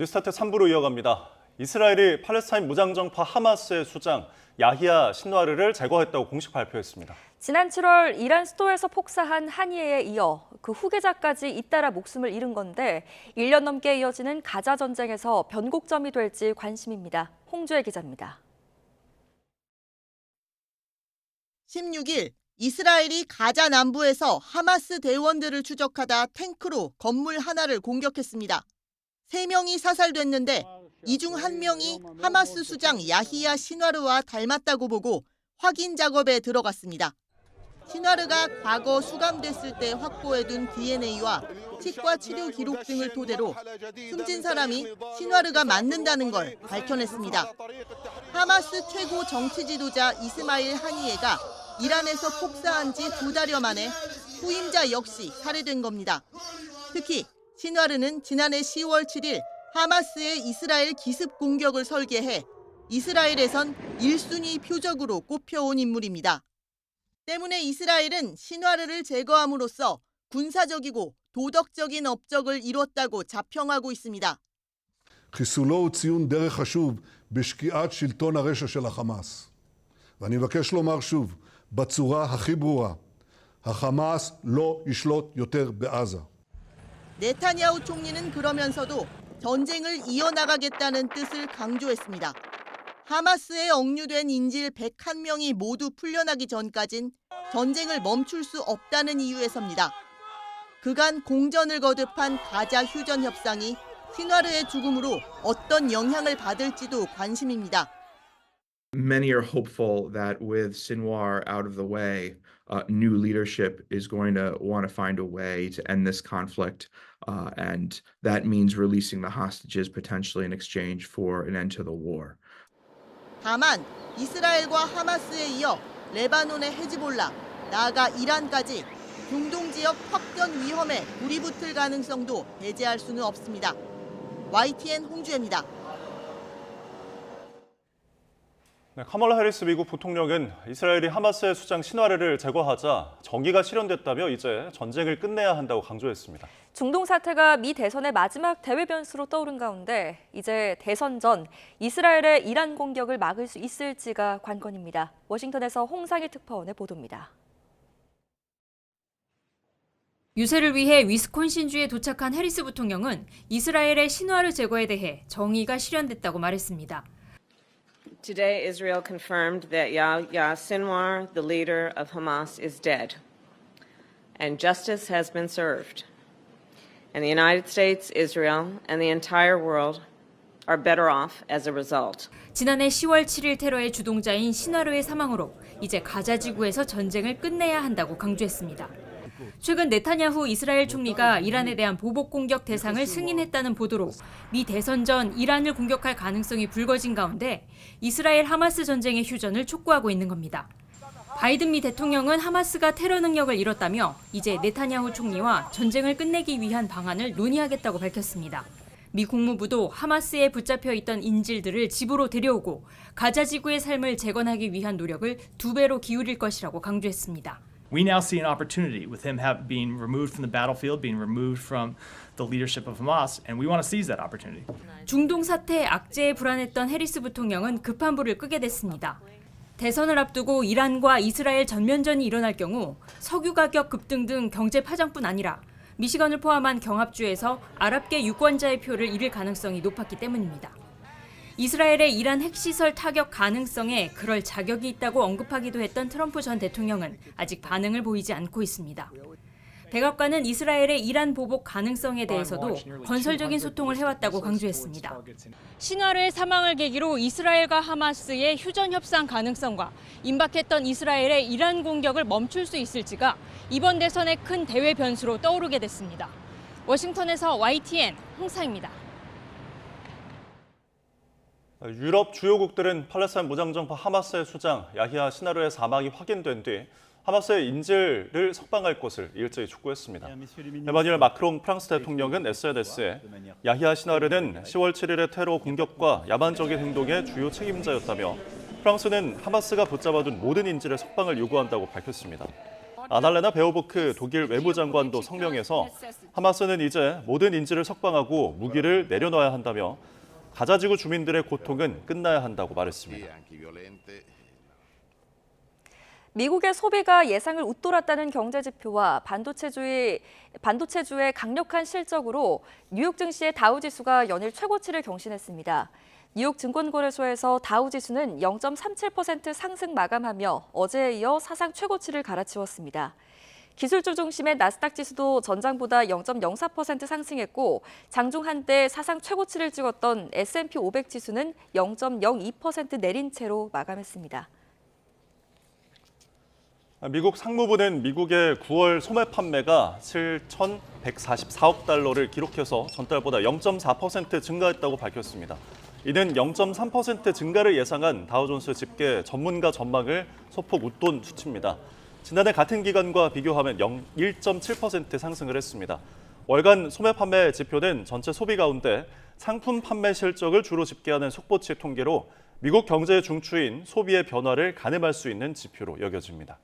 뉴스타트 3부로 이어갑니다. 이스라엘이 팔레스타인 무장정파 하마스의 수장 야히야 신와르를 제거했다고 공식 발표했습니다. 지난 7월 이란 수도에서 폭사한 한이에에 이어 그 후계자까지 잇따라 목숨을 잃은 건데 1년 넘게 이어지는 가자 전쟁에서 변곡점이 될지 관심입니다. 홍주혜 기자입니다. 16일 이스라엘이 가자 남부에서 하마스 대원들을 추적하다 탱크로 건물 하나를 공격했습니다. 3명이 사살됐는데 이 중 1명이 하마스 수장 야히야 신와르와 닮았다고 보고 확인 작업에 들어갔습니다. 신와르가 과거 수감됐을 때 확보해둔 DNA와 치과 치료 기록 등을 토대로 숨진 사람이 신와르가 맞는다는 걸 밝혀냈습니다. 하마스 최고 정치 지도자 이스마일 하니예가 이란에서 폭사한 지 2달여 만에 후임자 역시 살해된 겁니다. 특히 신와르는 지난해 10월 7일 하마스의 이스라엘 기습 공격을 설계해 이스라엘에선 1순위 표적으로 꼽혀온 인물입니다. 때문에 이스라엘은 신와르를 제거함으로써 군사적이고 도덕적인 업적을 이뤘다고 자평하고 있습니다. חיסולו הוא ציון דרך חשוב בשקיעת שלטון הרשע של החמאס. ואני מבקש לומר שוב, בצורה הכי ברורה, החמאס לא ישלוט יותר בעזה. 네타냐후 총리는 그러면서도 전쟁을 이어나가겠다는 뜻을 강조했습니다. 하마스에 억류된 인질 101명이 모두 풀려나기 전까진 전쟁을 멈출 수 없다는 이유에서입니다. 그간 공전을 거듭한 가자 휴전 협상이 신와르의 죽음으로 어떤 영향을 받을지도 관심입니다. Many are hopeful that with Sinwar out of the way, new leadership is going to want to find a way to end this conflict, and that means releasing the hostages potentially in exchange for an end to the war. 다만 이스라엘과 하마스에 이어 레바논의 헤즈볼라, 나아가 이란까지 중동 지역 확전 위험에 불이 붙을 가능성도 배제할 수는 없습니다. YTN 홍주혜입니다. 네, 카멀라 해리스 미국 부통령은 이스라엘이 하마스의 수장 신와르를 제거하자 정의가 실현됐다며 이제 전쟁을 끝내야 한다고 강조했습니다. 중동 사태가 미 대선의 마지막 대외 변수로 떠오른 가운데 이제 대선 전 이스라엘의 이란 공격을 막을 수 있을지가 관건입니다. 워싱턴에서 홍상희 특파원의 보도입니다. 유세를 위해 위스콘신주에 도착한 해리스 부통령은 이스라엘의 신와르 제거에 대해 정의가 실현됐다고 말했습니다. Today, Israel confirmed that Yahya Sinwar, the leader of Hamas, is dead, and justice has been served. And the United States, Israel, and the entire world are better off as a result. 지난해 10월 7일 테러의 주동자인 신와르의 사망으로 이제 가자 지구에서 전쟁을 끝내야 한다고 강조했습니다. 최근 네타냐후 이스라엘 총리가 이란에 대한 보복 공격 대상을 승인했다는 보도로 미 대선 전 이란을 공격할 가능성이 불거진 가운데 이스라엘 하마스 전쟁의 휴전을 촉구하고 있는 겁니다. 바이든 미 대통령은 하마스가 테러 능력을 잃었다며 이제 네타냐후 총리와 전쟁을 끝내기 위한 방안을 논의하겠다고 밝혔습니다. 미 국무부도 하마스에 붙잡혀 있던 인질들을 집으로 데려오고 가자 지구의 삶을 재건하기 위한 노력을 2배로 기울일 것이라고 강조했습니다. We now see an opportunity with him being removed from the battlefield, being removed from the leadership of Hamas, and we want to seize that opportunity. 중동 사태 악재에 불안했던 해리스 부통령은 급한 불을 끄게 됐습니다. 대선을 앞두고 이란과 이스라엘 전면전이 일어날 경우 석유 가격 급등 등 경제 파장뿐 아니라 미시건을 포함한 경합주에서 아랍계 유권자의 표를 잃을 가능성이 높았기 때문입니다. 이스라엘의 이란 핵시설 타격 가능성에 그럴 자격이 있다고 언급하기도 했던 트럼프 전 대통령은 아직 반응을 보이지 않고 있습니다. 백악관은 이스라엘의 이란 보복 가능성에 대해서도 건설적인 소통을 해왔다고 강조했습니다. 신와르의 사망을 계기로 이스라엘과 하마스의 휴전 협상 가능성과 임박했던 이스라엘의 이란 공격을 멈출 수 있을지가 이번 대선의 큰 대외 변수로 떠오르게 됐습니다. 워싱턴에서 YTN 홍사입니다. 유럽 주요국들은 팔레스타인 무장정파 하마스의 수장 야히야 신와르의 사망이 확인된 뒤 하마스의 인질을 석방할 것을 일제히 촉구했습니다. 에마뉴엘 마크롱 프랑스 대통령은 SNS에 야히야 신와르는 10월 7일의 테러 공격과 야만적인 행동의 주요 책임자였다며 프랑스는 하마스가 붙잡아둔 모든 인질의 석방을 요구한다고 밝혔습니다. 아날레나 베어보크 독일 외무장관도 성명에서 하마스는 이제 모든 인질을 석방하고 무기를 내려놔야 한다며 가자지구 주민들의 고통은 끝나야 한다고 말했습니다. 미국의 소비가 예상을 웃돌았다는 경제 지표와 반도체주의 강력한 실적으로 뉴욕 증시의 다우 지수가 연일 최고치를 경신했습니다. 뉴욕 증권거래소에서 다우 지수는 0.37% 상승 마감하며 어제에 이어 사상 최고치를 갈아치웠습니다. 기술주 중심의 나스닥 지수도 전장보다 0.04% 상승했고 장중 한때 사상 최고치를 찍었던 S&P 500 지수는 0.02% 내린 채로 마감했습니다. 미국 상무부는 미국의 9월 소매 판매가 7,144억 달러를 기록해서 전달보다 0.4% 증가했다고 밝혔습니다. 이는 0.3% 증가를 예상한 다우존스 집계 전문가 전망을 소폭 웃돈 수치입니다. 지난해 같은 기간과 비교하면 1.7% 상승을 했습니다. 월간 소매 판매 지표는 전체 소비 가운데 상품 판매 실적을 주로 집계하는 속보치 통계로 미국 경제의 중추인 소비의 변화를 가늠할 수 있는 지표로 여겨집니다.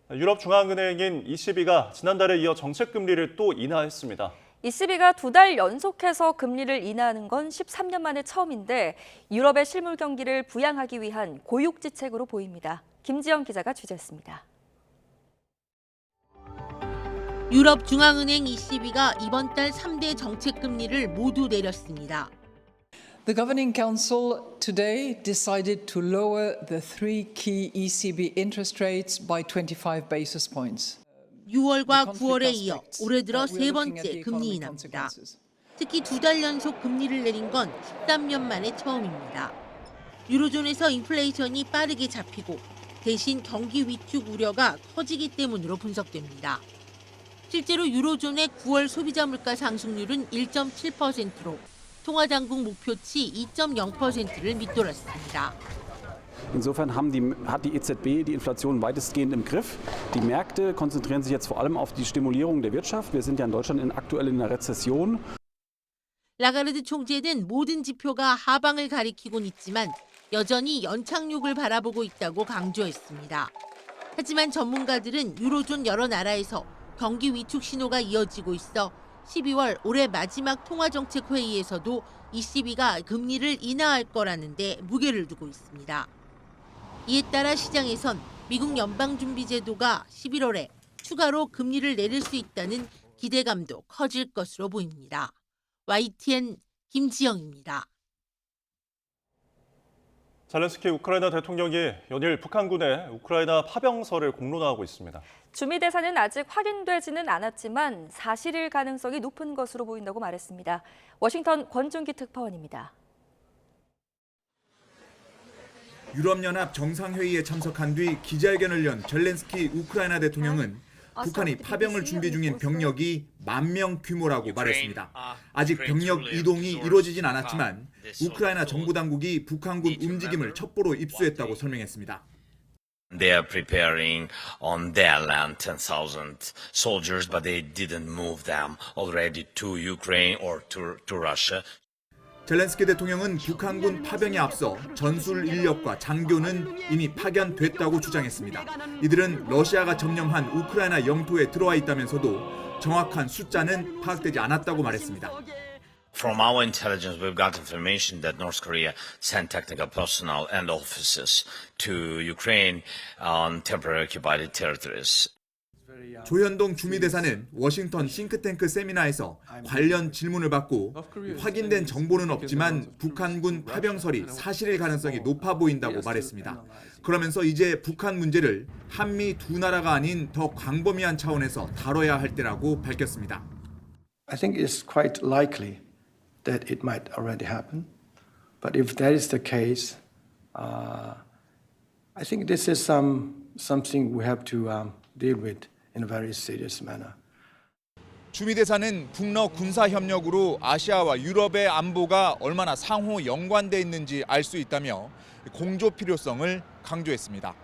유럽중앙은행인 ECB가 지난달에 이어 정책금리를 또 인하했습니다. ECB가 2달 연속해서 금리를 인하하는 건 13년 만에 처음인데 유럽의 실물 경기를 부양하기 위한 고육지책으로 보입니다. 김지영 기자가 취재했습니다. 유럽중앙은행 ECB가 이번 달 3대 정책금리를 모두 내렸습니다. The Governing Council today decided to lower the three key ECB interest rates by 25 basis points. 6월과 9월에 이어 올해 들어 세 번째 금리 인하입니다. 특히 2달 연속 금리를 내린 건 13년 만에 처음입니다. 유로존에서 인플레이션이 빠르게 잡히고 대신 경기 위축 우려가 커지기 때문으로 분석됩니다. 실제로 유로존의 9월 소비자 물가 상승률은 1.7%로 통화당국 목표치 2.0%를 밑돌았습니다. Insofern hat die EZB die Inflation weitestgehend im Griff. Die Märkte konzentrieren sich jetzt vor allem auf die Stimulierung der Wirtschaft. Wir sind ja in Deutschland aktuell in einer Rezession. 라가르드 총재는 모든 지표가 하방을 가리키곤 있지만 여전히 연착륙을 바라보고 있다고 강조했습니다. 하지만 전문가들은 유로존 여러 나라에서 경기 위축 신호가 이어지고 있어 12월 올해 마지막 통화정책회의에서도 ECB가 금리를 인하할 거라는데 무게를 두고 있습니다. 이에 따라 시장에선 미국 연방준비제도가 11월에 추가로 금리를 내릴 수 있다는 기대감도 커질 것으로 보입니다. YTN 김지영입니다. 젤렌스키 우크라이나 대통령이 연일 북한군의 우크라이나 파병설을 공론화하고 있습니다. 주미 대사는 아직 확인되지는 않았지만 사실일 가능성이 높은 것으로 보인다고 말했습니다. 워싱턴 권준기 특파원입니다. 유럽연합 정상회의에 참석한 뒤 기자회견을 연 젤렌스키 우크라이나 대통령은 북한이 파병을 준비 중인 병력이 10,000명 규모라고 말했습니다. 아직 병력 이동이 이루어지진 않았지만 우크라이나 정부 당국이 북한군 움직임을 첩보로 입수했다고 설명했습니다. They are preparing on their land 10,000 soldiers, but they didn't move them already to Ukraine or to Russia. 젤렌스키 대통령은 북한군 파병에 앞서 전술 인력과 장교는 이미 파견됐다고 주장했습니다. 이들은 러시아가 점령한 우크라이나 영토에 들어와 있다면서도 정확한 숫자는 파악되지 않았다고 말했습니다. From our intelligence, we've got information that North Korea sent technical personnel and officers to Ukraine on temporary occupied territories. 조현동 주미대사는 워싱턴 싱크탱크 세미나에서 관련 질문을 받고 확인된 정보는 없지만 북한군 파병설이 사실일 가능성이 높아 보인다고 말했습니다. 그러면서 이제 북한 문제를 한미 두 나라가 아닌 더 광범위한 차원에서 다뤄야 할 때라고 밝혔습니다. I think it's quite likely that it might already happen. But if that is the case, I think this is something we have to deal with in a very serious manner. 주미대사는 북러 군사 협력으로 아시아와 유럽의 안보가 얼마나 상호 연관돼 있는지 알 수 있다며 공조 필요성을 강조했습니다.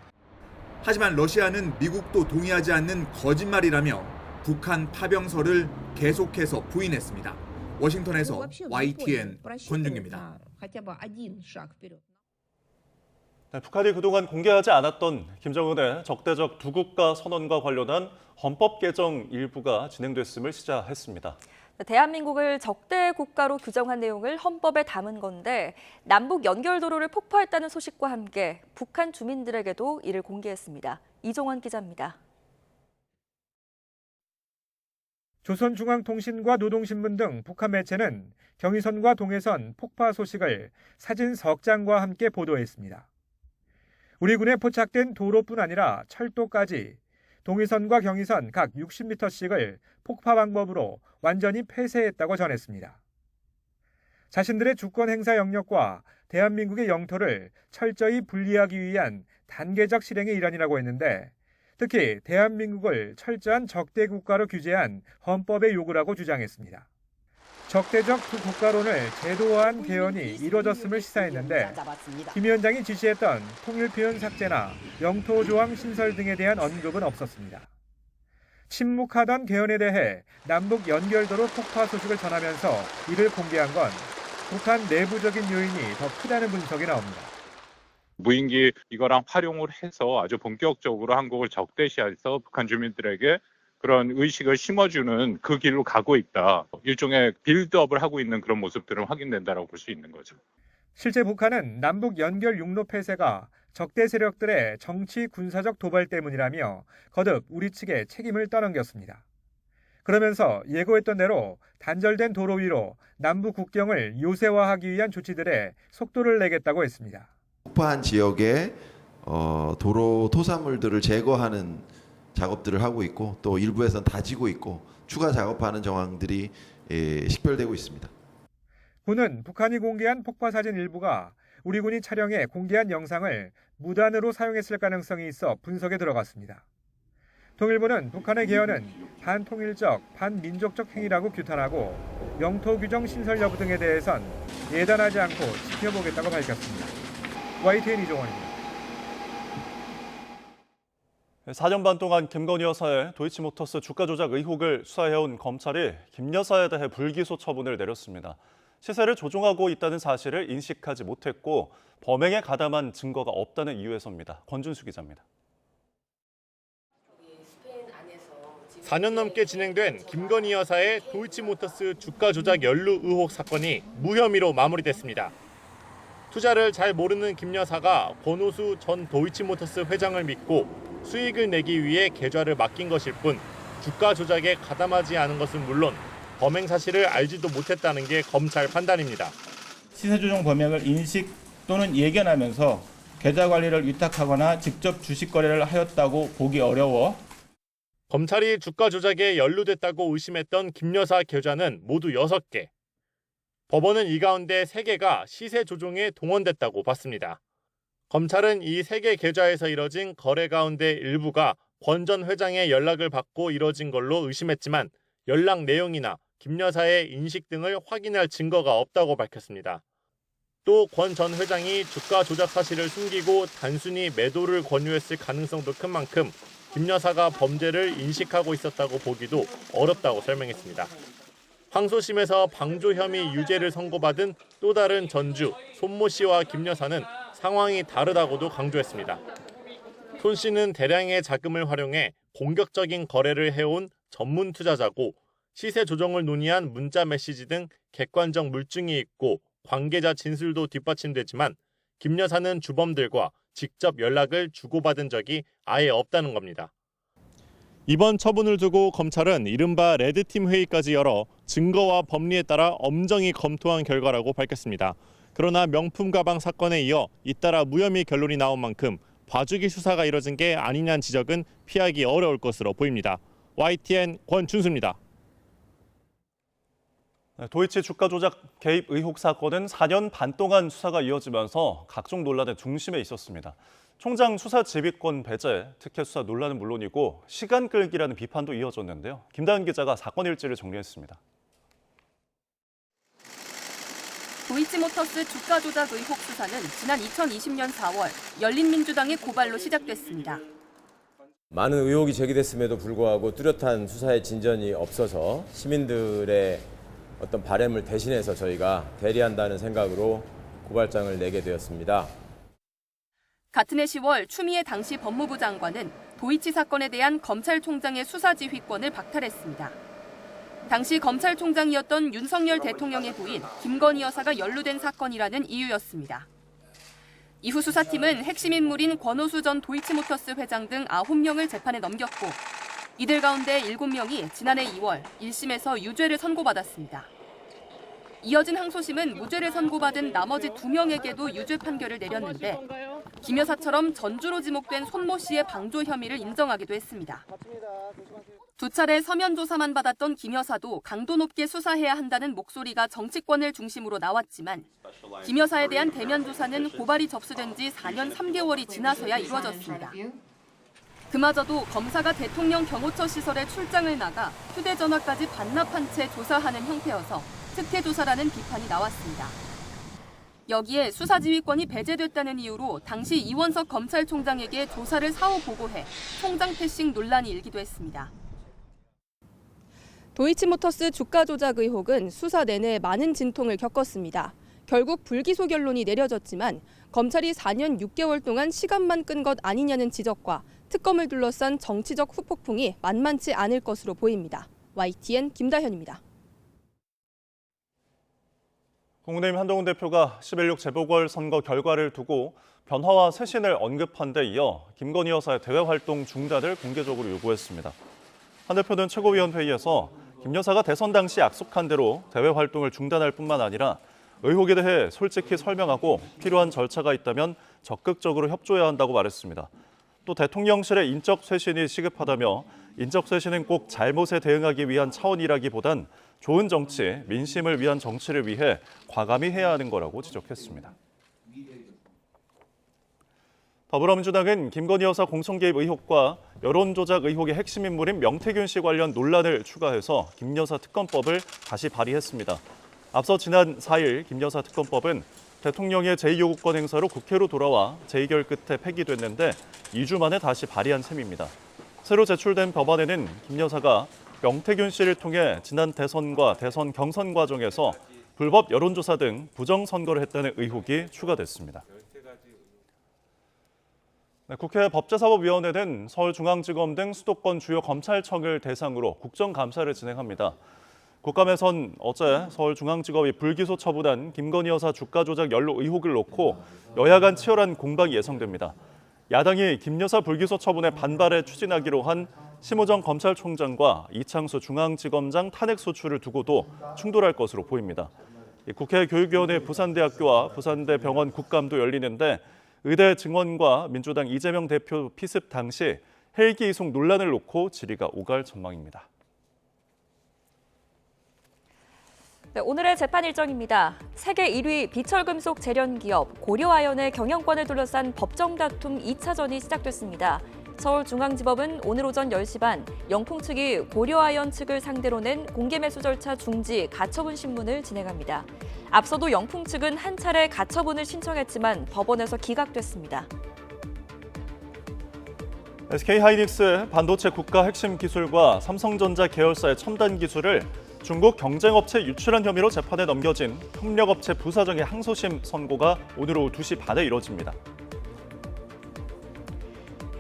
하지만 러시아는 미국도 동의하지 않는 거짓말이라며 북한 파병설을 계속해서 부인했습니다. 워싱턴에서 YTN 권준기입니다. 북한이 그동안 공개하지 않았던 김정은의 적대적 두 국가 선언과 관련한 헌법 개정 일부가 진행됐음을 시사했습니다. 대한민국을 적대 국가로 규정한 내용을 헌법에 담은 건데 남북 연결도로를 폭파했다는 소식과 함께 북한 주민들에게도 이를 공개했습니다. 이종원 기자입니다. 조선중앙통신과 노동신문 등 북한 매체는 경의선과 동해선 폭파 소식을 사진 석 장과 함께 보도했습니다. 우리 군에 포착된 도로뿐 아니라 철도까지 동해선과 경의선 각 60m씩을 폭파 방법으로 완전히 폐쇄했다고 전했습니다. 자신들의 주권 행사 영역과 대한민국의 영토를 철저히 분리하기 위한 단계적 실행의 일환이라고 했는데 특히 대한민국을 철저한 적대 국가로 규제한 헌법의 요구라고 주장했습니다. 적대적 두 국가론을 제도화한 개헌이 이뤄졌음을 시사했는데 김 위원장이 지시했던 통일표현 삭제나 영토조항 신설 등에 대한 언급은 없었습니다. 침묵하던 개헌에 대해 남북 연결도로 폭파 소식을 전하면서 이를 공개한 건 북한 내부적인 요인이 더 크다는 분석이 나옵니다. 무인기 이거랑 활용을 해서 아주 본격적으로 한국을 적대시해서 북한 주민들에게 그런 의식을 심어주는 그 길로 가고 있다. 일종의 빌드업을 하고 있는 그런 모습들은 확인된다고 볼 수 있는 거죠. 실제 북한은 남북 연결 육로 폐쇄가 적대 세력들의 정치 군사적 도발 때문이라며 거듭 우리 측에 책임을 떠넘겼습니다. 그러면서 예고했던 대로 단절된 도로 위로 남북 국경을 요새화하기 위한 조치들에 속도를 내겠다고 했습니다. 폭파한 지역의 도로 토사물들을 제거하는 작업들을 하고 있고 또 일부에서는 다지고 있고 추가 작업하는 정황들이 식별되고 있습니다. 군은 북한이 공개한 폭파 사진 일부가 우리 군이 촬영해 공개한 영상을 무단으로 사용했을 가능성이 있어 분석에 들어갔습니다. 통일부는 북한의 개헌은 반통일적, 반민족적 행위라고 규탄하고 영토 규정 신설 여부 등에 대해선 예단하지 않고 지켜보겠다고 밝혔습니다. YTN 이종원입니다. 4년 반 동안 김건희 여사의 도이치모터스 주가 조작 의혹을 수사해온 검찰이 김 여사에 대해 불기소 처분을 내렸습니다. 시세를 조종하고 있다는 사실을 인식하지 못했고 범행에 가담한 증거가 없다는 이유에서입니다. 권준수 기자입니다. 4년 넘게 진행된 김건희 여사의 도이치모터스 주가 조작 연루 의혹 사건이 무혐의로 마무리됐습니다. 투자를 잘 모르는 김 여사가 권오수 전 도이치모터스 회장을 믿고 수익을 내기 위해 계좌를 맡긴 것일 뿐 주가 조작에 가담하지 않은 것은 물론 범행 사실을 알지도 못했다는 게 검찰 판단입니다. 시세 조정 범행을 인식 또는 예견하면서 계좌 관리를 위탁하거나 직접 주식 거래를 하였다고 보기 어려워 검찰이 주가 조작에 연루됐다고 의심했던 김 여사 계좌는 모두 6개. 법원은 이 가운데 3개가 시세 조종에 동원됐다고 봤습니다. 검찰은 이 3개 계좌에서 이뤄진 거래 가운데 일부가 권 전 회장의 연락을 받고 이뤄진 걸로 의심했지만 연락 내용이나 김 여사의 인식 등을 확인할 증거가 없다고 밝혔습니다. 또 권 전 회장이 주가 조작 사실을 숨기고 단순히 매도를 권유했을 가능성도 큰 만큼 김 여사가 범죄를 인식하고 있었다고 보기도 어렵다고 설명했습니다. 항소심에서 방조 혐의 유죄를 선고받은 또 다른 전주 손모 씨와 김 여사는 상황이 다르다고도 강조했습니다. 손 씨는 대량의 자금을 활용해 공격적인 거래를 해온 전문 투자자고 시세 조정을 논의한 문자 메시지 등 객관적 물증이 있고 관계자 진술도 뒷받침되지만 김 여사는 주범들과 직접 연락을 주고받은 적이 아예 없다는 겁니다. 이번 처분을 두고 검찰은 이른바 레드팀 회의까지 열어 증거와 법리에 따라 엄정히 검토한 결과라고 밝혔습니다. 그러나 명품 가방 사건에 이어 잇따라 무혐의 결론이 나온 만큼 봐주기 수사가 이뤄진 게 아니냐는 지적은 피하기 어려울 것으로 보입니다. YTN 권준수입니다. 도이치 주가 조작 개입 의혹 사건은 4년 반 동안 수사가 이어지면서 각종 논란의 중심에 있었습니다. 총장 수사 지휘권 배제, 특혜 수사 논란은 물론이고 시간 끌기라는 비판도 이어졌는데요. 김다은 기자가 사건 일지를 정리했습니다. 도이치모터스 주가 조작 의혹 수사는 지난 2020년 4월 열린민주당의 고발로 시작됐습니다. 많은 의혹이 제기됐음에도 불구하고 뚜렷한 수사의 진전이 없어서 시민들의 어떤 바람을 대신해서 저희가 대리한다는 생각으로 고발장을 내게 되었습니다. 같은 해 10월 추미애 당시 법무부 장관은 도이치 사건에 대한 검찰총장의 수사지휘권을 박탈했습니다. 당시 검찰총장이었던 윤석열 대통령의 부인 김건희 여사가 연루된 사건이라는 이유였습니다. 이후 수사팀은 핵심 인물인 권오수 전 도이치모터스 회장 등 9명을 재판에 넘겼고 이들 가운데 7명이 지난해 2월 1심에서 유죄를 선고받았습니다. 이어진 항소심은 무죄를 선고받은 나머지 2명에게도 유죄 판결을 내렸는데 김 여사처럼 전주로 지목된 손모 씨의 방조 혐의를 인정하기도 했습니다. 두 차례 서면 조사만 받았던 김 여사도 강도 높게 수사해야 한다는 목소리가 정치권을 중심으로 나왔지만 김 여사에 대한 대면 조사는 고발이 접수된 지 4년 3개월이 지나서야 이루어졌습니다. 그마저도 검사가 대통령 경호처 시설에 출장을 나가 휴대전화까지 반납한 채 조사하는 형태여서 특혜조사라는 비판이 나왔습니다. 여기에 수사지휘권이 배제됐다는 이유로 당시 이원석 검찰총장에게 조사를 사후 보고해 총장 패싱 논란이 일기도 했습니다. 도이치모터스 주가 조작 의혹은 수사 내내 많은 진통을 겪었습니다. 결국 불기소 결론이 내려졌지만 검찰이 4년 6개월 동안 시간만 끈 것 아니냐는 지적과 특검을 둘러싼 정치적 후폭풍이 만만치 않을 것으로 보입니다. YTN 김다현입니다. 국민의힘 한동훈 대표가 11.6 재보궐선거 결과를 두고 변화와 쇄신을 언급한 데 이어 김건희 여사의 대외 활동 중단을 공개적으로 요구했습니다. 한 대표는 최고위원회의에서 김 여사가 대선 당시 약속한 대로 대외 활동을 중단할 뿐만 아니라 의혹에 대해 솔직히 설명하고 필요한 절차가 있다면 적극적으로 협조해야 한다고 말했습니다. 또 대통령실의 인적 쇄신이 시급하다며 인적 쇄신은 꼭 잘못에 대응하기 위한 차원이라기보단 좋은 정치, 민심을 위한 정치를 위해 과감히 해야 하는 거라고 지적했습니다. 더불어민주당은 김건희 여사 공천 개입 의혹과 여론조작 의혹의 핵심 인물인 명태균 씨 관련 논란을 추가해서 김 여사 특검법을 다시 발의했습니다. 앞서 지난 4일 김 여사 특검법은 대통령의 제2요구권 행사로 국회로 돌아와 재의결 끝에 폐기됐는데 2주 만에 다시 발의한 셈입니다. 새로 제출된 법안에는 김 여사가 명태균 씨를 통해 지난 대선과 대선 경선 과정에서 불법 여론조사 등 부정선거를 했다는 의혹이 추가됐습니다. 국회 법제사법위원회는 서울중앙지검 등 수도권 주요 검찰청을 대상으로 국정감사를 진행합니다. 국감에선 어제 서울중앙지검이 불기소 처분한 김건희 여사 주가 조작 연루 의혹을 놓고 여야 간 치열한 공방이 예상됩니다. 야당이 김 여사 불기소 처분에 반발해 추진하기로 한 심우정 검찰총장과 이창수 중앙지검장 탄핵 소추를 두고도 충돌할 것으로 보입니다. 국회 교육위원회 부산대학교와 부산대병원 국감도 열리는데 의대 증언과 민주당 이재명 대표 피습 당시 헬기 이송 논란을 놓고 질의가 오갈 전망입니다. 네, 오늘의 재판 일정입니다. 세계 1위 비철금속 재련기업 고려아연의 경영권을 둘러싼 법정 다툼 2차전이 시작됐습니다. 서울중앙지법은 오늘 오전 10시 반 영풍 측이 고려아연 측을 상대로 낸 공개매수 절차 중지 가처분 신문을 진행합니다. 앞서도 영풍 측은 한 차례 가처분을 신청했지만 법원에서 기각됐습니다. SK하이닉스 반도체 국가 핵심 기술과 삼성전자 계열사의 첨단 기술을 중국 경쟁업체 유출한 혐의로 재판에 넘겨진 협력업체 부사장의 항소심 선고가 오늘 오후 2시 반에 이뤄집니다.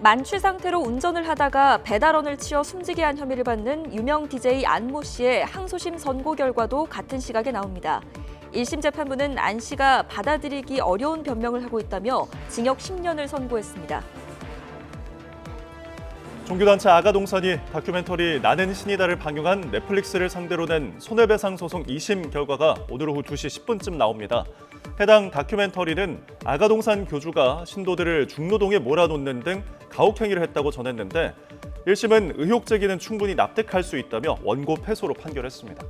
만취 상태로 운전을 하다가 배달원을 치어 숨지게 한 혐의를 받는 유명 DJ 안모 씨의 항소심 선고 결과도 같은 시각에 나옵니다. 1심 재판부는 안 씨가 받아들이기 어려운 변명을 하고 있다며 징역 10년을 선고했습니다. 종교단체 아가동산이 다큐멘터리 나는 신이다를 방영한 넷플릭스를 상대로 낸 손해배상 소송 2심 결과가 오늘 오후 2시 10분쯤 나옵니다. 해당 다큐멘터리는 아가동산 교주가 신도들을 중노동에 몰아놓는 등 가혹행위를 했다고 전했는데 1심은 의혹 제기는 충분히 납득할 수 있다며 원고 패소로 판결했습니다.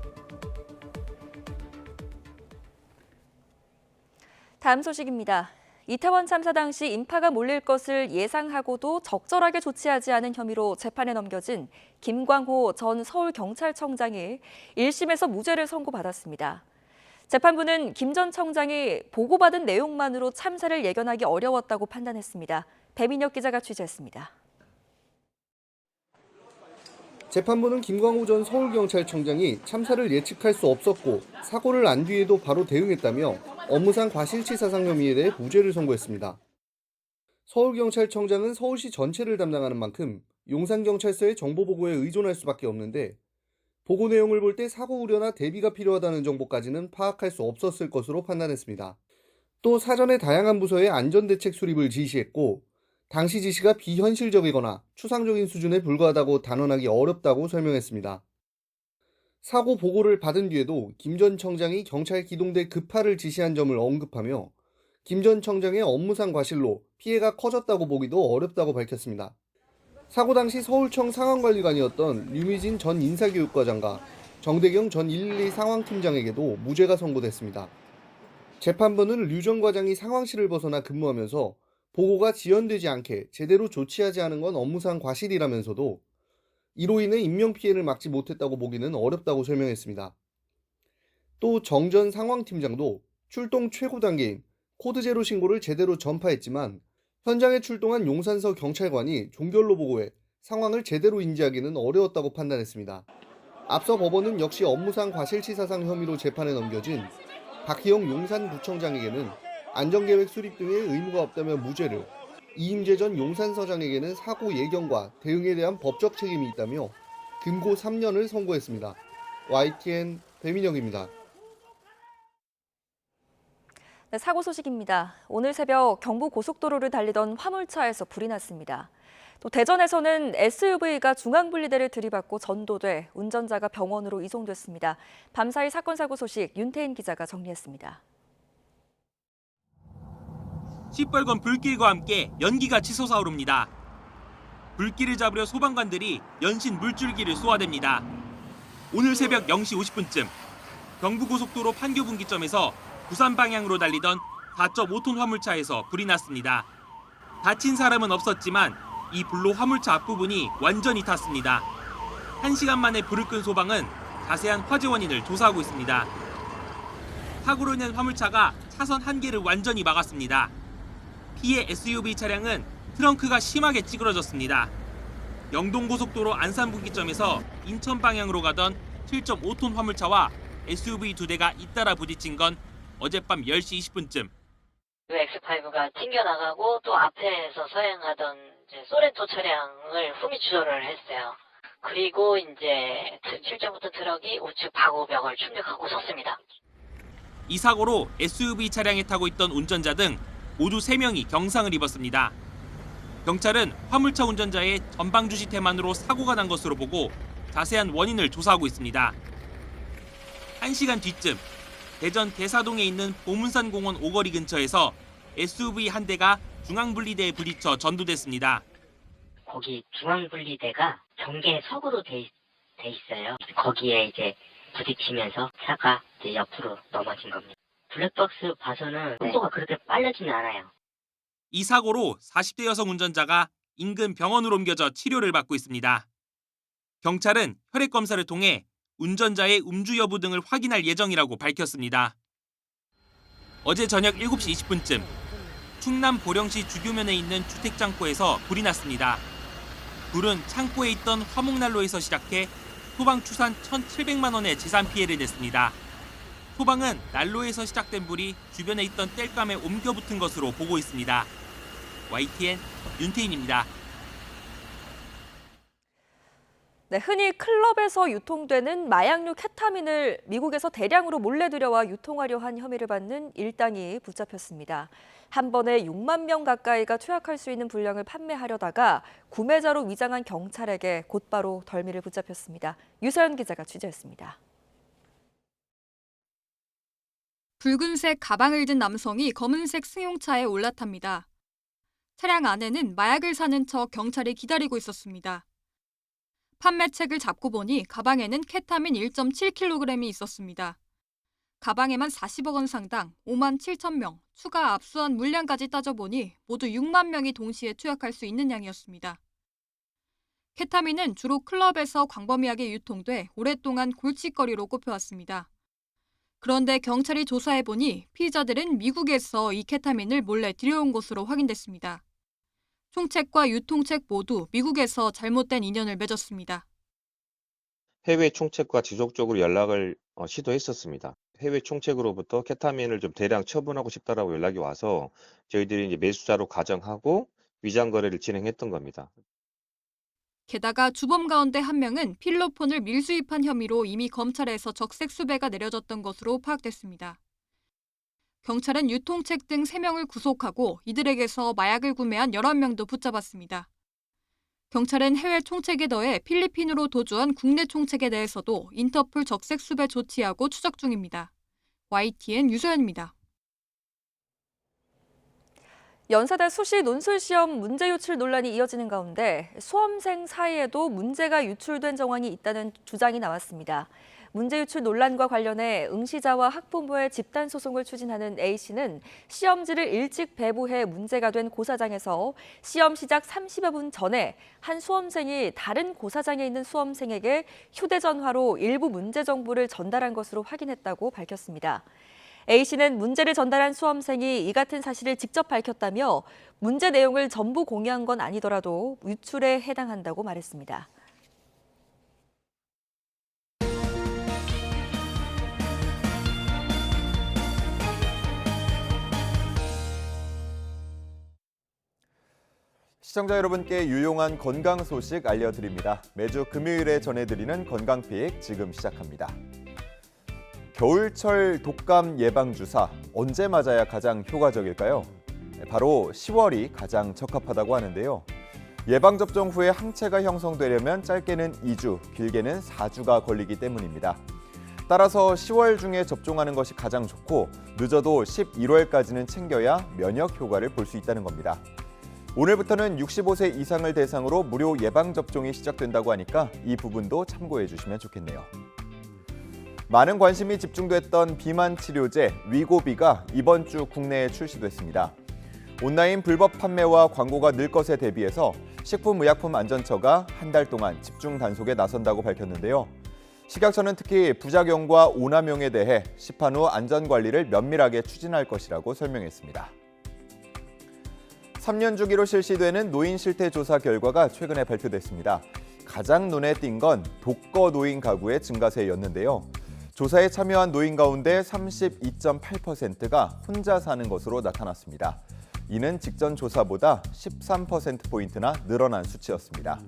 다음 소식입니다. 이태원 참사 당시 인파가 몰릴 것을 예상하고도 적절하게 조치하지 않은 혐의로 재판에 넘겨진 김광호 전 서울경찰청장이 1심에서 무죄를 선고받았습니다. 재판부는 김 전 청장이 보고받은 내용만으로 참사를 예견하기 어려웠다고 판단했습니다. 배민혁 기자가 취재했습니다. 재판부는 김광호 전 서울경찰청장이 참사를 예측할 수 없었고 사고를 안 뒤에도 바로 대응했다며 업무상 과실치사상 혐의에 대해 무죄를 선고했습니다. 서울경찰청장은 서울시 전체를 담당하는 만큼 용산경찰서의 정보보고에 의존할 수밖에 없는데 보고 내용을 볼 때 사고 우려나 대비가 필요하다는 정보까지는 파악할 수 없었을 것으로 판단했습니다. 또 사전에 다양한 부서의 안전대책 수립을 지시했고 당시 지시가 비현실적이거나 추상적인 수준에 불과하다고 단언하기 어렵다고 설명했습니다. 사고 보고를 받은 뒤에도 김 전 청장이 경찰 기동대 급파를 지시한 점을 언급하며 김 전 청장의 업무상 과실로 피해가 커졌다고 보기도 어렵다고 밝혔습니다. 사고 당시 서울청 상황관리관이었던 류미진 전 인사교육과장과 정대경 전 112 상황팀장에게도 무죄가 선고됐습니다. 재판부는 류 전 과장이 상황실을 벗어나 근무하면서 보고가 지연되지 않게 제대로 조치하지 않은 건 업무상 과실이라면서도 이로 인해 인명피해를 막지 못했다고 보기는 어렵다고 설명했습니다. 또 정 전 상황팀장도 출동 최고 단계인 코드0 신고를 제대로 전파했지만 현장에 출동한 용산서 경찰관이 종결로 보고해 상황을 제대로 인지하기는 어려웠다고 판단했습니다. 앞서 법원은 역시 업무상 과실치사상 혐의로 재판에 넘겨진 박희영 용산구청장에게는 안전계획 수립 등의 의무가 없다며 무죄를, 이임재 전 용산서장에게는 사고 예견과 대응에 대한 법적 책임이 있다며 금고 3년을 선고했습니다. YTN 배민영입니다. 네, 사고 소식입니다. 오늘 새벽 경부고속도로를 달리던 화물차에서 불이 났습니다. 또 대전에서는 SUV가 중앙분리대를 들이받고 전도돼 운전자가 병원으로 이송됐습니다. 밤사이 사건 사고 소식 윤태인 기자가 정리했습니다. 시뻘건 불길과 함께 연기가 치솟아 오릅니다. 불길을 잡으려 소방관들이 연신 물줄기를 쏘아댑니다. 오늘 새벽 0시 50분쯤 경부고속도로 판교분기점에서 부산 방향으로 달리던 4.5톤 화물차에서 불이 났습니다. 다친 사람은 없었지만 이 불로 화물차 앞부분이 완전히 탔습니다. 1시간 만에 불을 끈 소방은 자세한 화재 원인을 조사하고 있습니다. 사고로 인한 화물차가 차선 한 개를 완전히 막았습니다. 피해 SUV 차량은 트렁크가 심하게 찌그러졌습니다. 영동고속도로 안산분기점에서 인천 방향으로 가던 7.5톤 화물차와 SUV 2대가 잇따라 부딪힌 건 어젯밤 10시 20분쯤. X5가 튕겨나가고 또 앞에서 서행하던 소렌토 차량을 후미 추돌을 했어요. 그리고 이제 7.5톤 트럭이 우측 바구벽을 충격하고 섰습니다. 이 사고로 SUV 차량에 타고 있던 운전자 등 모두 3명이 경상을 입었습니다. 경찰은 화물차 운전자의 전방주시 태만으로 사고가 난 것으로 보고 자세한 원인을 조사하고 있습니다. 1시간 뒤쯤 대전 대사동에 있는 보문산 공원 오거리 근처에서 SUV 한 대가 중앙분리대에 부딪혀 전도됐습니다. 거기 중앙분리대가 경계석으로 돼 있어요. 거기에 이제 부딪히면서 차가 이제 옆으로 넘어진 겁니다. 블랙박스 봐서는 속도가 그렇게 빨라지는 않아요. 이 사고로 40대 여성 운전자가 인근 병원으로 옮겨져 치료를 받고 있습니다. 경찰은 혈액 검사를 통해 운전자의 음주 여부 등을 확인할 예정이라고 밝혔습니다. 어제 저녁 7시 20분쯤 충남 보령시 주교면에 있는 주택창고에서 불이 났습니다. 불은 창고에 있던 화목난로에서 시작해 소방 추산 1,700만 원의 재산 피해를 냈습니다. 소방은 난로에서 시작된 불이 주변에 있던 땔감에 옮겨 붙은 것으로 보고 있습니다. YTN 윤태인입니다. 네, 흔히 클럽에서 유통되는 마약류 케타민을 미국에서 대량으로 몰래 들여와 유통하려 한 혐의를 받는 일당이 붙잡혔습니다. 한 번에 6만 명 가까이가 투약할 수 있는 분량을 판매하려다가 구매자로 위장한 경찰에게 곧바로 덜미를 붙잡혔습니다. 유서연 기자가 취재했습니다. 붉은색 가방을 든 남성이 검은색 승용차에 올라탑니다. 차량 안에는 마약을 사는 척 경찰이 기다리고 있었습니다. 판매책을 잡고 보니 가방에는 케타민 1.7kg이 있었습니다. 가방에만 40억 원 상당 5만 7천 명, 추가 압수한 물량까지 따져보니 모두 6만 명이 동시에 투약할 수 있는 양이었습니다. 케타민은 주로 클럽에서 광범위하게 유통돼 오랫동안 골칫거리로 꼽혀왔습니다. 그런데 경찰이 조사해보니 피의자들은 미국에서 이 케타민을 몰래 들여온 것으로 확인됐습니다. 총책과 유통책 모두 미국에서 잘못된 인연을 맺었습니다. 해외 총책과 지속적으로 연락을 시도했었습니다. 해외 총책으로부터 케타민을 좀 대량 처분하고 싶다라고 연락이 와서 저희들이 이제 매수자로 가정하고 위장 거래를 진행했던 겁니다. 게다가 주범 가운데 한 명은 필로폰을 밀수입한 혐의로 이미 검찰에서 적색 수배가 내려졌던 것으로 파악됐습니다. 경찰은 유통책 등 3명을 구속하고 이들에게서 마약을 구매한 11명도 붙잡았습니다. 경찰은 해외 총책에 더해 필리핀으로 도주한 국내 총책에 대해서도 인터폴 적색 수배 조치하고 추적 중입니다. YTN 유소연입니다. 연세대 수시 논술시험 문제 유출 논란이 이어지는 가운데 수험생 사이에도 문제가 유출된 정황이 있다는 주장이 나왔습니다. 문제 유출 논란과 관련해 응시자와 학부모의 집단 소송을 추진하는 A씨는 시험지를 일찍 배부해 문제가 된 고사장에서 시험 시작 30여 분 전에 한 수험생이 다른 고사장에 있는 수험생에게 휴대전화로 일부 문제 정보를 전달한 것으로 확인했다고 밝혔습니다. A씨는 문제를 전달한 수험생이 이 같은 사실을 직접 밝혔다며 문제 내용을 전부 공유한 건 아니더라도 유출에 해당한다고 말했습니다. 시청자 여러분께 유용한 건강 소식 알려드립니다. 매주 금요일에 전해드리는 건강픽 지금 시작합니다. 겨울철 독감 예방주사 언제 맞아야 가장 효과적일까요? 바로 10월이 가장 적합하다고 하는데요. 예방접종 후에 항체가 형성되려면 짧게는 2주, 길게는 4주가 걸리기 때문입니다. 따라서 10월 중에 접종하는 것이 가장 좋고 늦어도 11월까지는 챙겨야 면역 효과를 볼 수 있다는 겁니다. 오늘부터는 65세 이상을 대상으로 무료 예방접종이 시작된다고 하니까 이 부분도 참고해 주시면 좋겠네요. 많은 관심이 집중됐던 비만 치료제 위고비가 이번 주 국내에 출시됐습니다. 온라인 불법 판매와 광고가 늘 것에 대비해서 식품의약품안전처가 한 달 동안 집중 단속에 나선다고 밝혔는데요. 식약처는 특히 부작용과 오남용에 대해 시판 후 안전관리를 면밀하게 추진할 것이라고 설명했습니다. 3년 주기로 실시되는 노인 실태 조사 결과가 최근에 발표됐습니다. 가장 눈에 띈 건 독거 노인 가구의 증가세였는데요. 조사에 참여한 노인 가운데 32.8%가 혼자 사는 것으로 나타났습니다. 이는 직전 조사보다 13%포인트나 늘어난 수치였습니다.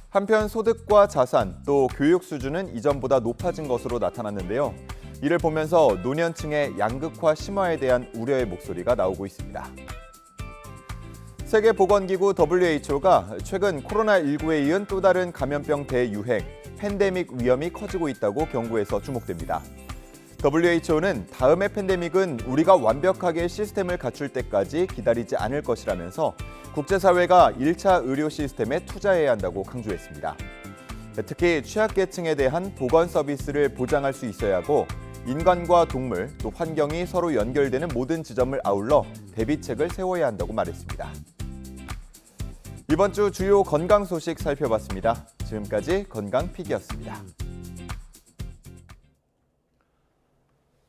한편 소득과 자산, 또 교육 수준은 이전보다 높아진 것으로 나타났는데요. 이를 보면서 노년층의 양극화 심화에 대한 우려의 목소리가 나오고 있습니다. 세계보건기구 WHO가 최근 코로나19에 이은 또 다른 감염병 대유행, 팬데믹 위험이 커지고 있다고 경고해서 주목됩니다. WHO는 다음의 팬데믹은 우리가 완벽하게 시스템을 갖출 때까지 기다리지 않을 것이라면서 국제사회가 1차 의료 시스템에 투자해야 한다고 강조했습니다. 특히 취약계층에 대한 보건 서비스를 보장할 수 있어야 하고 인간과 동물, 또 환경이 서로 연결되는 모든 지점을 아울러 대비책을 세워야 한다고 말했습니다. 이번 주 주요 건강 소식 살펴봤습니다. 지금까지 건강픽이었습니다.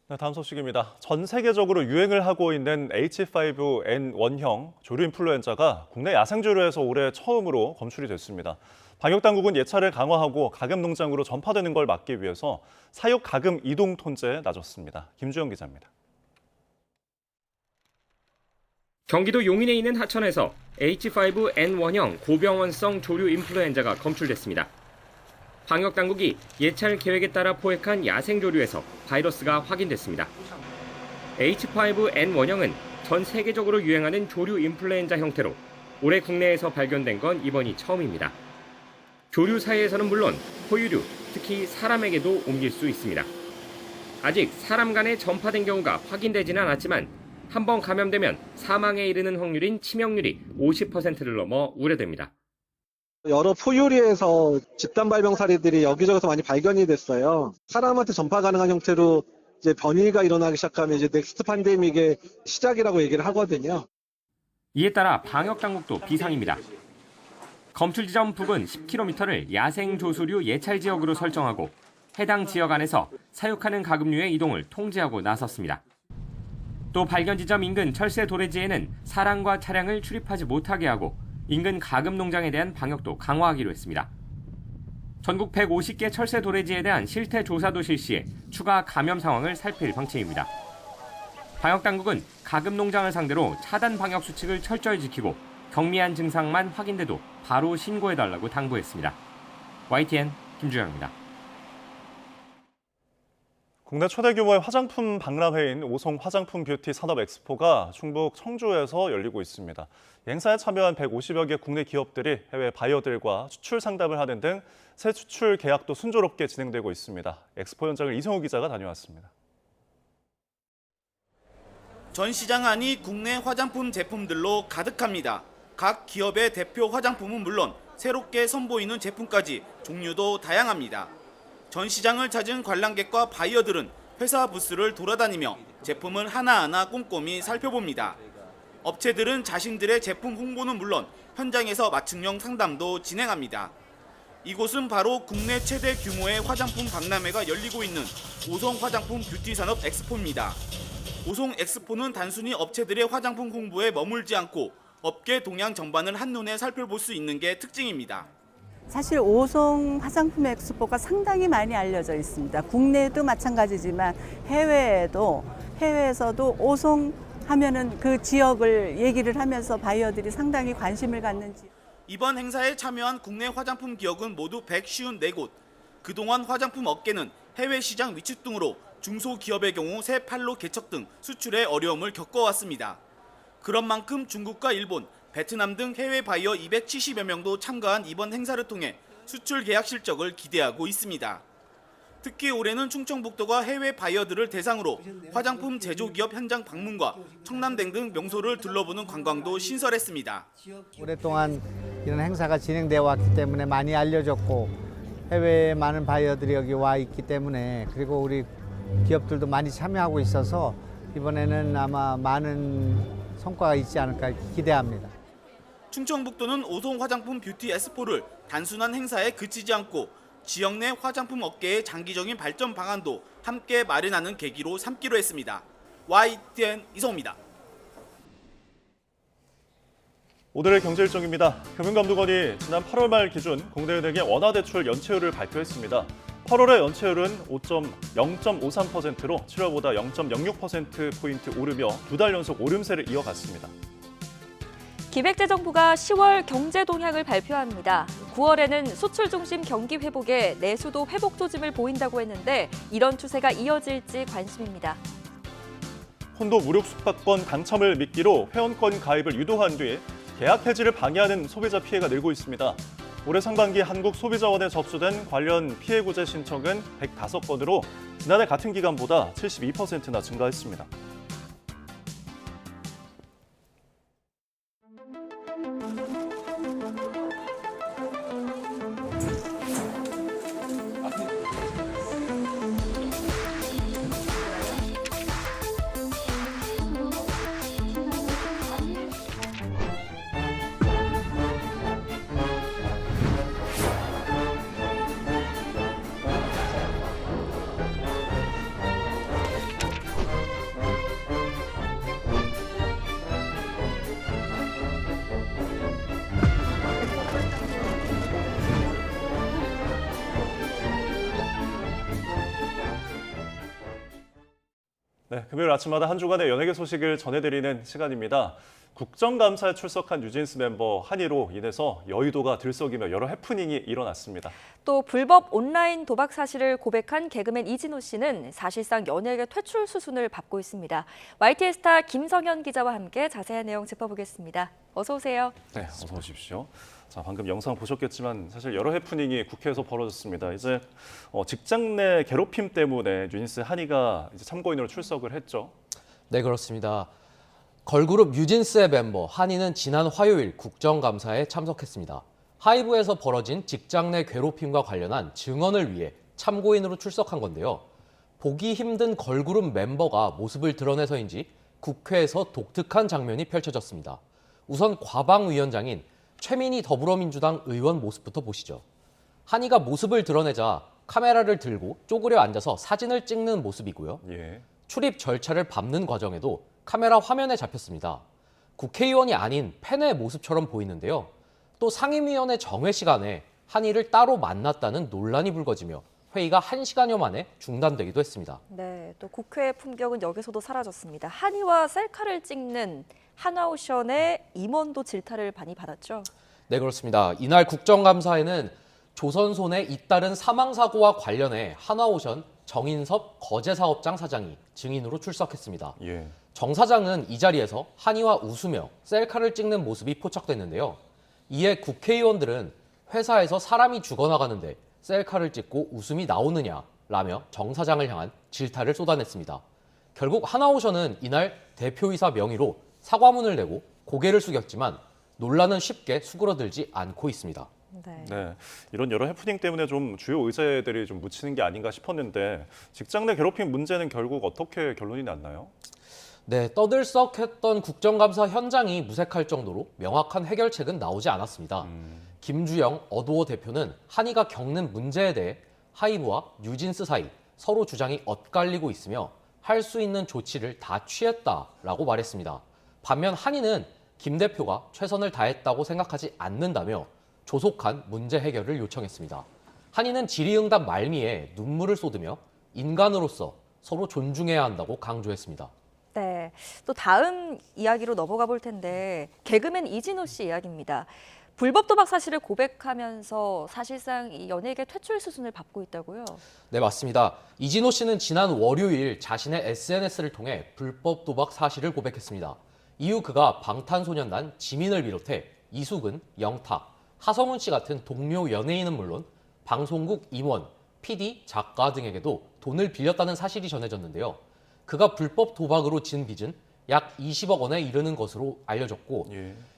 네, 다음 소식입니다. 전 세계적으로 유행을 하고 있는 H5N1형 조류 인플루엔자가 국내 야생조류에서 올해 처음으로 검출이 됐습니다. 방역당국은 예찰을 강화하고 가금 농장으로 전파되는 걸 막기 위해서 사육 가금 이동 통제에 나섰습니다. 김주영 기자입니다. 경기도 용인에 있는 하천에서 H5N1형 고병원성 조류 인플루엔자가 검출됐습니다. 방역당국이 예찰 계획에 따라 포획한 야생조류에서 바이러스가 확인됐습니다. H5N1형은 전 세계적으로 유행하는 조류 인플루엔자 형태로 올해 국내에서 발견된 건 이번이 처음입니다. 조류 사이에서는 물론 포유류, 특히 사람에게도 옮길 수 있습니다. 아직 사람 간에 전파된 경우가 확인되지는 않았지만 한 번 감염되면 사망에 이르는 확률인 치명률이 50%를 넘어 우려됩니다. 여러 포유류에서 집단 발병 사례들이 여기저기서 많이 발견이 됐어요. 사람한테 전파 가능한 형태로 이제 변이가 일어나기 시작하면 이제 넥스트 팬데믹의 시작이라고 얘기를 하거든요. 이에 따라 방역당국도 비상입니다. 검출 지점 부근 10km를 야생 조수류 예찰 지역으로 설정하고 해당 지역 안에서 사육하는 가금류의 이동을 통제하고 나섰습니다. 또 발견 지점 인근 철새 도래지에는 사람과 차량을 출입하지 못하게 하고 인근 가금 농장에 대한 방역도 강화하기로 했습니다. 전국 150개 철새 도래지에 대한 실태 조사도 실시해 추가 감염 상황을 살필 방침입니다. 방역당국은 가금 농장을 상대로 차단 방역 수칙을 철저히 지키고 경미한 증상만 확인돼도 바로 신고해달라고 당부했습니다. YTN 김주영입니다. 국내 최대 규모의 화장품 박람회인 오송 화장품 뷰티 산업 엑스포가 충북 청주에서 열리고 있습니다. 행사에 참여한 150여 개 국내 기업들이 해외 바이어들과 수출 상담을 하는 등 새 수출 계약도 순조롭게 진행되고 있습니다. 엑스포 현장을 이성우 기자가 다녀왔습니다. 전 시장 안이 국내 화장품 제품들로 가득합니다. 각 기업의 대표 화장품은 물론 새롭게 선보이는 제품까지 종류도 다양합니다. 전 시장을 찾은 관람객과 바이어들은 회사 부스를 돌아다니며 제품을 하나하나 꼼꼼히 살펴봅니다. 업체들은 자신들의 제품 홍보는 물론 현장에서 맞춤형 상담도 진행합니다. 이곳은 바로 국내 최대 규모의 화장품 박람회가 열리고 있는 오송 화장품 뷰티 산업 엑스포입니다. 오송 엑스포는 단순히 업체들의 화장품 홍보에 머물지 않고 업계 동향 전반을 한눈에 살펴볼 수 있는 게 특징입니다. 사실 오송 화장품 엑스포가 상당히 많이 알려져 있습니다. 국내도 마찬가지지만 해외에서도 오송 하면은 그 지역을 얘기를 하면서 바이어들이 상당히 관심을 갖는지. 이번 행사에 참여한 국내 화장품 기업은 모두 154곳. 그동안 화장품 업계는 해외 시장 위축 등으로 중소기업의 경우 새 판로 개척 등 수출에 어려움을 겪어왔습니다. 그런 만큼 중국과 일본, 베트남 등 해외 바이어 270여 명도 참가한 이번 행사를 통해 수출 계약 실적을 기대하고 있습니다. 특히 올해는 충청북도가 해외 바이어들을 대상으로 화장품 제조기업 현장 방문과 청남대교 등 명소를 둘러보는 관광도 신설했습니다. 오랫동안 이런 행사가 진행되어 왔기 때문에 많이 알려졌고 해외에 많은 바이어들이 여기 와 있기 때문에 그리고 우리 기업들도 많이 참여하고 있어서 이번에는 아마 많은 성과가 있지 않을까 기대합니다. 충청북도는 오송 화장품 뷰티 엑스포를 단순한 행사에 그치지 않고 지역 내 화장품 업계의 장기적인 발전 방안도 함께 마련하는 계기로 삼기로 했습니다. YTN 이성우입니다. 오늘의 경제 일정입니다. 금융감독원이 지난 8월 말 기준 공대은행의 원화대출 연체율을 발표했습니다. 8월의 연체율은 0.53%로 7월보다 0.06%포인트 오르며 두 달 연속 오름세를 이어갔습니다. 기획재정부가 10월 경제 동향을 발표합니다. 9월에는 수출 중심 경기 회복에 내수도 회복 조짐을 보인다고 했는데 이런 추세가 이어질지 관심입니다. 콘도 무료 숙박권 당첨을 미끼로 회원권 가입을 유도한 뒤 계약 해지를 방해하는 소비자 피해가 늘고 있습니다. 올해 상반기 한국소비자원에 접수된 관련 피해 구제 신청은 105건으로 지난해 같은 기간보다 72%나 증가했습니다. 네, 금요일 아침마다 한 주간의 연예계 소식을 전해드리는 시간입니다. 국정감사에 출석한 뉴진스 멤버 한이로 인해서 여의도가 들썩이며 여러 해프닝이 일어났습니다. 또 불법 온라인 도박 사실을 고백한 개그맨 이진호 씨는 사실상 연예계 퇴출 수순을 밟고 있습니다. YTN 스타 김성현 기자와 함께 자세한 내용 짚어보겠습니다. 어서 오세요. 네, 어서 오십시오. 자, 방금 영상 보셨겠지만 사실 여러 해프닝이 국회에서 벌어졌습니다. 이제 직장 내 괴롭힘 때문에 뉴진스 한이가 이제 참고인으로 출석을 했죠. 네, 그렇습니다. 걸그룹 뉴진스의 멤버 한이는 지난 화요일 국정감사에 참석했습니다. 하이브에서 벌어진 직장 내 괴롭힘과 관련한 증언을 위해 참고인으로 출석한 건데요. 보기 힘든 걸그룹 멤버가 모습을 드러내서인지 국회에서 독특한 장면이 펼쳐졌습니다. 우선 과방위원장인 최민희 더불어민주당 의원 모습부터 보시죠. 한이가 모습을 드러내자 카메라를 들고 쪼그려 앉아서 사진을 찍는 모습이고요. 출입 절차를 밟는 과정에도 카메라 화면에 잡혔습니다. 국회의원이 아닌 팬의 모습처럼 보이는데요. 또 상임위원회 정회 시간에 한이를 따로 만났다는 논란이 불거지며 회의가 1시간여 만에 중단되기도 했습니다. 네, 또 국회의 품격은 여기서도 사라졌습니다. 한이와 셀카를 찍는 하나오션의 임원도 질타를 많이 받았죠. 네, 그렇습니다. 이날 국정감사에는 조선손해 잇따른 사망사고와 관련해 하나오션 정인섭 거제사업장 사장이 증인으로 출석했습니다. 예. 정 사장은 이 자리에서 한이와 웃으며 셀카를 찍는 모습이 포착됐는데요. 이에 국회의원들은 회사에서 사람이 죽어나가는데 셀카를 찍고 웃음이 나오느냐라며 정 사장을 향한 질타를 쏟아냈습니다. 결국 하나오션은 이날 대표이사 명의로 사과문을 내고 고개를 숙였지만 논란은 쉽게 수그러들지 않고 있습니다. 네, 이런 여러 해프닝 때문에 좀 주요 의제들이 좀 묻히는 게 아닌가 싶었는데 직장 내 괴롭힘 문제는 결국 어떻게 결론이 났나요? 네, 떠들썩했던 국정감사 현장이 무색할 정도로 명확한 해결책은 나오지 않았습니다. 김주영 어도어 대표는 한이가 겪는 문제에 대해 하이브와 뉴진스 사이 서로 주장이 엇갈리고 있으며 할 수 있는 조치를 다 취했다라고 말했습니다. 반면 한이는 김 대표가 최선을 다했다고 생각하지 않는다며 조속한 문제 해결을 요청했습니다. 한이는 질의응답 말미에 눈물을 쏟으며 인간으로서 서로 존중해야 한다고 강조했습니다. 네, 또 다음 이야기로 넘어가 볼 텐데 개그맨 이진호 씨 이야기입니다. 불법 도박 사실을 고백하면서 사실상 이 연예계 퇴출 수순을 밟고 있다고요? 네, 맞습니다. 이진호 씨는 지난 월요일 자신의 SNS를 통해 불법 도박 사실을 고백했습니다. 이후 그가 방탄소년단 지민을 비롯해 이수근, 영탁, 하성운 씨 같은 동료 연예인은 물론 방송국 임원, PD, 작가 등에게도 돈을 빌렸다는 사실이 전해졌는데요. 그가 불법 도박으로 진 빚은 약 20억 원에 이르는 것으로 알려졌고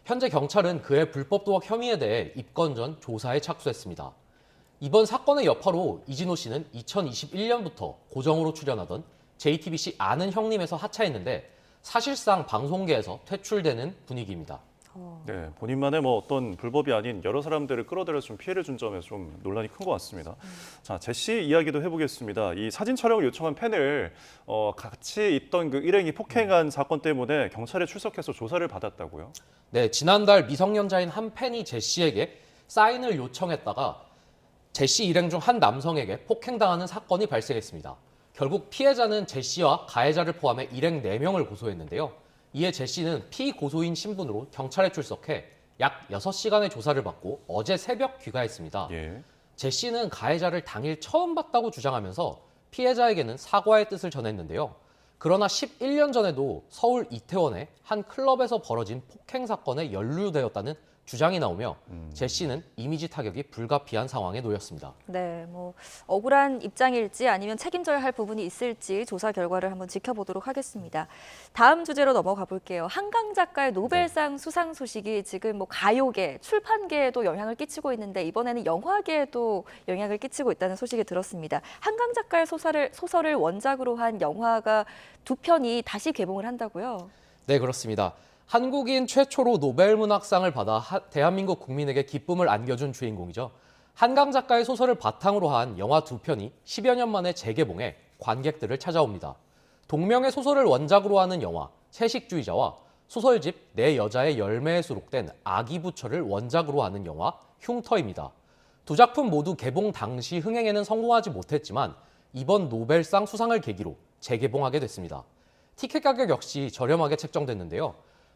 현재 경찰은 그의 불법 도박 혐의에 대해 입건 전 조사에 착수했습니다. 이번 사건의 여파로 이진호 씨는 2021년부터 고정으로 출연하던 JTBC 아는 형님에서 하차했는데 사실상 방송계에서 퇴출되는 분위기입니다. 네, 본인만의 뭐 어떤 불법이 아닌 여러 사람들을 끌어들여서 좀 피해를 준 점에서 좀 논란이 큰 것 같습니다. 자, 제시 이야기도 해보겠습니다. 이 사진 촬영을 요청한 팬을 같이 있던 그 일행이 폭행한 사건 때문에 경찰에 출석해서 조사를 받았다고요? 네, 지난달 미성년자인 한 팬이 제시에게 사인을 요청했다가 제시 일행 중 한 남성에게 폭행당하는 사건이 발생했습니다. 결국 피해자는 제시와 가해자를 포함해 일행 4명을 고소했는데요. 이에 제시는 피고소인 신분으로 경찰에 출석해 약 6시간의 조사를 받고 어제 새벽 귀가했습니다. 제시는 가해자를 당일 처음 봤다고 주장하면서 피해자에게는 사과의 뜻을 전했는데요. 그러나 11년 전에도 서울 이태원의 한 클럽에서 벌어진 폭행 사건에 연루되었다는 주장이 나오며 제시는 이미지 타격이 불가피한 상황에 놓였습니다. 네, 뭐 억울한 입장일지 아니면 책임져야 할 부분이 있을지 조사 결과를 한번 지켜보도록 하겠습니다. 다음 주제로 넘어가 볼게요. 한강 작가의 노벨상 수상 소식이 지금 뭐 가요계, 출판계에도 영향을 끼치고 있는데 이번에는 영화계에도 영향을 끼치고 있다는 소식이 들었습니다. 한강 작가의 소설을 원작으로 한 영화가 2편이 다시 개봉을 한다고요? 네, 그렇습니다. 한국인 최초로 노벨문학상을 받아 대한민국 국민에게 기쁨을 안겨준 주인공이죠. 한강 작가의 소설을 바탕으로 한 영화 2편이 10여 년 만에 재개봉해 관객들을 찾아옵니다. 동명의 소설을 원작으로 하는 영화 채식주의자와 소설집 내 여자의 열매에 수록된 아기부처를 원작으로 하는 영화 흉터입니다. 두 작품 모두 개봉 당시 흥행에는 성공하지 못했지만 이번 노벨상 수상을 계기로 재개봉하게 됐습니다. 티켓 가격 역시 저렴하게 책정됐는데요.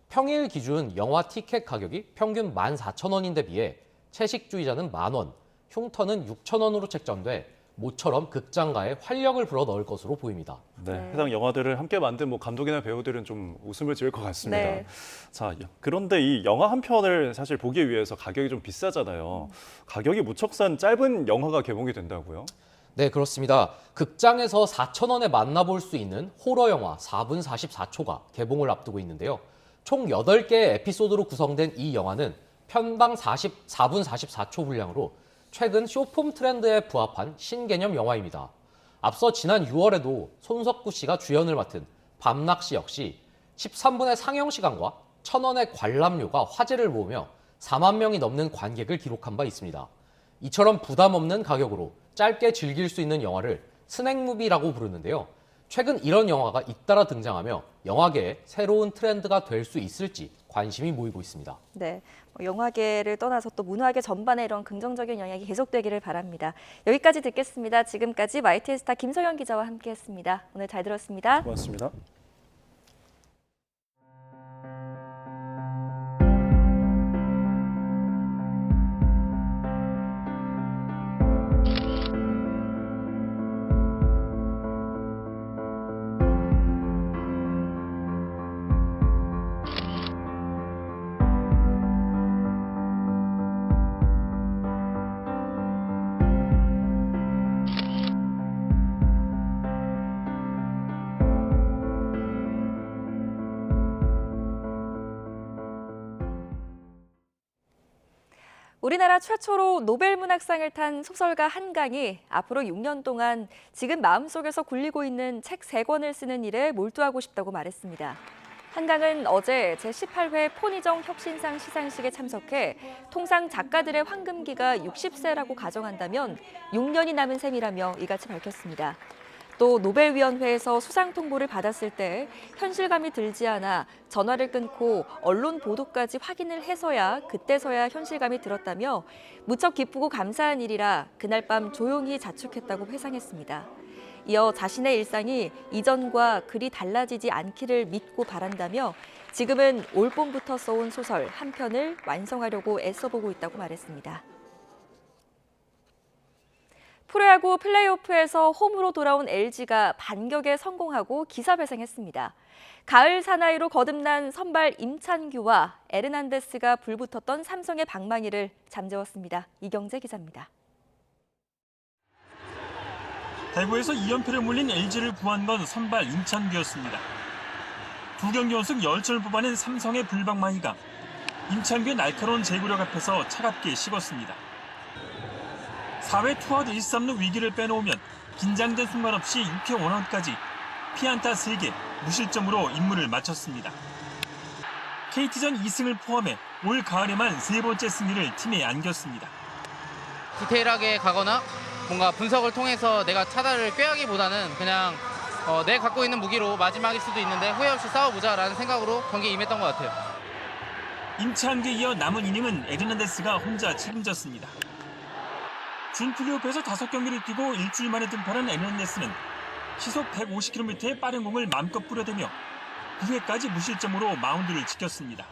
평일 기준 영화 티켓 가격이 평균 14,000원인데 비해 채식주의자는 10,000원, 흉터는 6,000원으로 책정돼 모처럼 극장가에 활력을 불어넣을 것으로 보입니다. 네, 해당 영화들을 함께 만든 뭐 감독이나 배우들은 좀 웃음을 지을 것 같습니다. 네. 자, 그런데 이 영화 한 편을 사실 보기 위해서 가격이 좀 비싸잖아요. 가격이 무척 싼 짧은 영화가 개봉이 된다고요? 네, 그렇습니다. 극장에서 4,000원에 만나볼 수 있는 호러 영화 4분 44초가 개봉을 앞두고 있는데요. 총 8개의 에피소드로 구성된 이 영화는 편당 4분 44초 분량으로 최근 쇼폼 트렌드에 부합한 신개념 영화입니다. 앞서 지난 6월에도 손석구 씨가 주연을 맡은 밤낚시 역시 13분의 상영 시간과 1,000원의 관람료가 화제를 모으며 4만 명이 넘는 관객을 기록한 바 있습니다. 이처럼 부담 없는 가격으로 짧게 즐길 수 있는 영화를 스낵무비라고 부르는데요. 최근 이런 영화가 잇따라 등장하며 영화계의 새로운 트렌드가 될 수 있을지 관심이 모이고 있습니다. 네, 영화계를 떠나서 또 문화계 전반에 이런 긍정적인 영향이 계속되기를 바랍니다. 여기까지 듣겠습니다. 지금까지 YTN 스타 김서영 기자와 함께했습니다. 오늘 잘 들었습니다. 고맙습니다. 우리나라 최초로 노벨문학상을 탄 소설가 한강이 앞으로 6년 동안 지금 마음속에서 굴리고 있는 책 3권을 쓰는 일에 몰두하고 싶다고 말했습니다. 한강은 어제 제18회 포니정 혁신상 시상식에 참석해 통상 작가들의 황금기가 60세라고 가정한다면 6년이 남은 셈이라며 이같이 밝혔습니다. 또 노벨위원회에서 수상 통보를 받았을 때 현실감이 들지 않아 전화를 끊고 언론 보도까지 확인을 해서야 그때서야 현실감이 들었다며 무척 기쁘고 감사한 일이라 그날 밤 조용히 자축했다고 회상했습니다. 이어 자신의 일상이 이전과 그리 달라지지 않기를 믿고 바란다며 지금은 올 봄부터 써온 소설 한 편을 완성하려고 애써보고 있다고 말했습니다. 프로야구 플레이오프에서 홈으로 돌아온 LG가 반격에 성공하고 기사회생했습니다. 가을 사나이로 거듭난 선발 임찬규와 에르난데스가 불붙었던 삼성의 방망이를 잠재웠습니다. 이경재 기자입니다. 대구에서 2연패를 물린 LG를 구한 건 선발 임찬규였습니다. 2경기 연속 10점을 뽑아낸 삼성의 불방망이가 임찬규의 날카로운 제구력 앞에서 차갑게 식었습니다. 4회 투아웃 1-3루 위기를 빼놓으면 긴장된 순간 없이 6회 원아웃까지 피안타 3개, 무실점으로 임무를 마쳤습니다. KT전 2승을 포함해 올 가을에만 3번째 승리를 팀에 안겼습니다. 디테일하게 가거나 뭔가 분석을 통해서 내가 타자를 꾀하기보다는 그냥 내가 갖고 있는 무기로 마지막일 수도 있는데 후회 없이 싸워보자라는 생각으로 경기에 임했던 것 같아요. 임찬규에 이어 남은 이닝은 에르난데스가 혼자 책임졌습니다. 준 플레이오프에서 5경기를 뛰고 일주일 만에 등판한 에르난데스는 시속 150km의 빠른 공을 마음껏 뿌려대며 9회까지 무실점으로 마운드를 지켰습니다.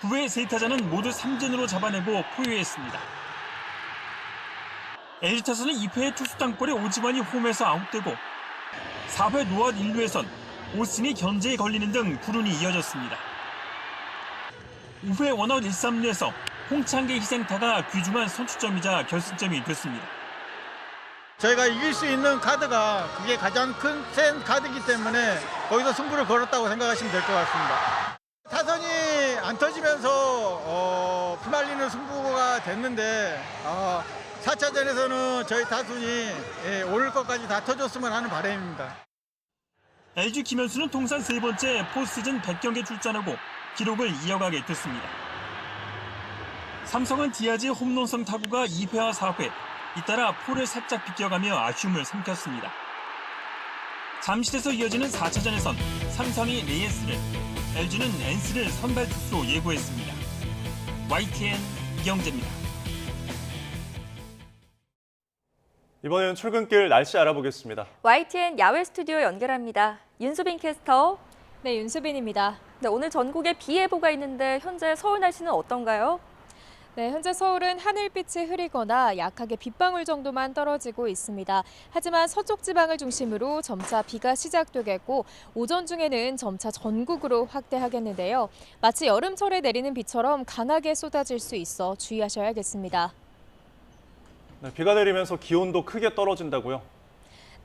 9회 3타자는 모두 3진으로 잡아내고 포효했습니다. LG 타선은 2회에 투수 땅볼에 오지환이 홈에서 아웃되고 4회 노아웃 1루에선 오슨이 견제에 걸리는 등 불운이 이어졌습니다. 5회 원아웃 1-3루에서 홍창기의 희생타가 귀중한 선취점이자 결승점이 됐습니다. 저희가 이길 수 있는 카드가 그게 가장 큰 센 카드이기 때문에 거기서 승부를 걸었다고 생각하시면 될 것 같습니다. 타선이 안 터지면서 피말리는 승부가 됐는데 4차전에서는 저희 타선이 오를 것까지 다 터졌으면 하는 바람입니다. LG 김현수는 통산 3번째 포스트시즌 100경기에 출전하고 기록을 이어가게 됐습니다. 삼성은 디아즈의 홈런성 타구가 2회와 4회, 잇따라 폴을 살짝 비껴가며 아쉬움을 삼켰습니다. 잠실에서 이어지는 4차전에선 삼성이 레이스를, LG는 엔스를 선발 투수로 예고했습니다. YTN 이경재입니다. 이번에는 출근길 날씨 알아보겠습니다. YTN 야외 스튜디오 연결합니다. 윤수빈 캐스터. 네, 윤수빈입니다. 네, 오늘 전국에 비 예보가 있는데 현재 서울 날씨는 어떤가요? 네, 현재 서울은 하늘빛이 흐리거나 약하게 빗방울 정도만 떨어지고 있습니다. 하지만 서쪽 지방을 중심으로 점차 비가 시작되겠고 오전 중에는 점차 전국으로 확대하겠는데요. 마치 여름철에 내리는 비처럼 강하게 쏟아질 수 있어 주의하셔야겠습니다. 네, 비가 내리면서 기온도 크게 떨어진다고요?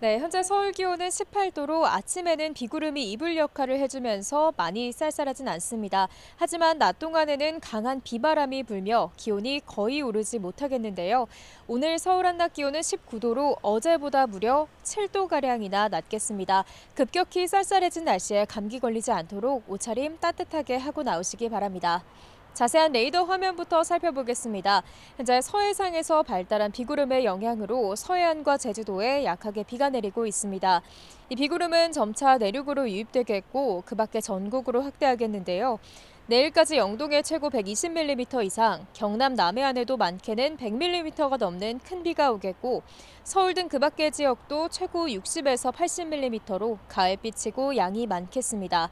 네, 현재 서울 기온은 18도로 아침에는 비구름이 이불 역할을 해주면서 많이 쌀쌀하진 않습니다. 하지만 낮 동안에는 강한 비바람이 불며 기온이 거의 오르지 못하겠는데요. 오늘 서울 한낮 기온은 19도로 어제보다 무려 7도가량이나 낮겠습니다. 급격히 쌀쌀해진 날씨에 감기 걸리지 않도록 옷차림 따뜻하게 하고 나오시기 바랍니다. 자세한 레이더 화면부터 살펴보겠습니다. 현재 서해상에서 발달한 비구름의 영향으로 서해안과 제주도에 약하게 비가 내리고 있습니다. 이 비구름은 점차 내륙으로 유입되겠고 그 밖에 전국으로 확대하겠는데요. 내일까지 영동에 최고 120mm 이상, 경남 남해안에도 많게는 100mm가 넘는 큰 비가 오겠고 서울 등 그 밖의 지역도 최고 60에서 80mm로 가을비치고 양이 많겠습니다.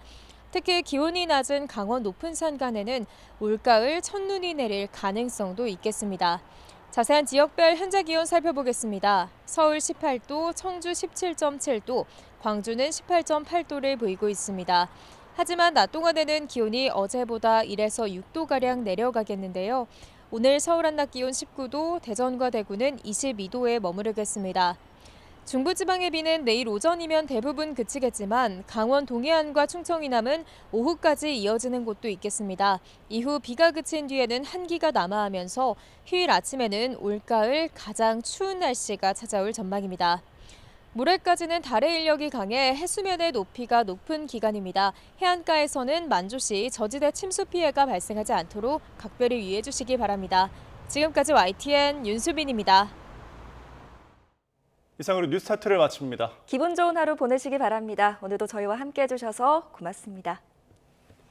특히 기온이 낮은 강원 높은 산간에는 올가을 첫눈이 내릴 가능성도 있겠습니다. 자세한 지역별 현재 기온 살펴보겠습니다. 서울 18도, 청주 17.7도, 광주는 18.8도를 보이고 있습니다. 하지만 낮 동안에는 기온이 어제보다 1에서 6도가량 내려가겠는데요. 오늘 서울 한낮 기온 19도, 대전과 대구는 22도에 머무르겠습니다. 중부지방의 비는 내일 오전이면 대부분 그치겠지만 강원 동해안과 충청 이남은 오후까지 이어지는 곳도 있겠습니다. 이후 비가 그친 뒤에는 한기가 남하하면서 휴일 아침에는 올가을 가장 추운 날씨가 찾아올 전망입니다. 모레까지는 달의 인력이 강해 해수면의 높이가 높은 기간입니다. 해안가에서는 만조시 저지대 침수 피해가 발생하지 않도록 각별히 유의해 주시기 바랍니다. 지금까지 YTN 윤수빈입니다. 이상으로 뉴스타트를 마칩니다. 기분 좋은 하루 보내시기 바랍니다. 오늘도 저희와 함께해 주셔서 고맙습니다.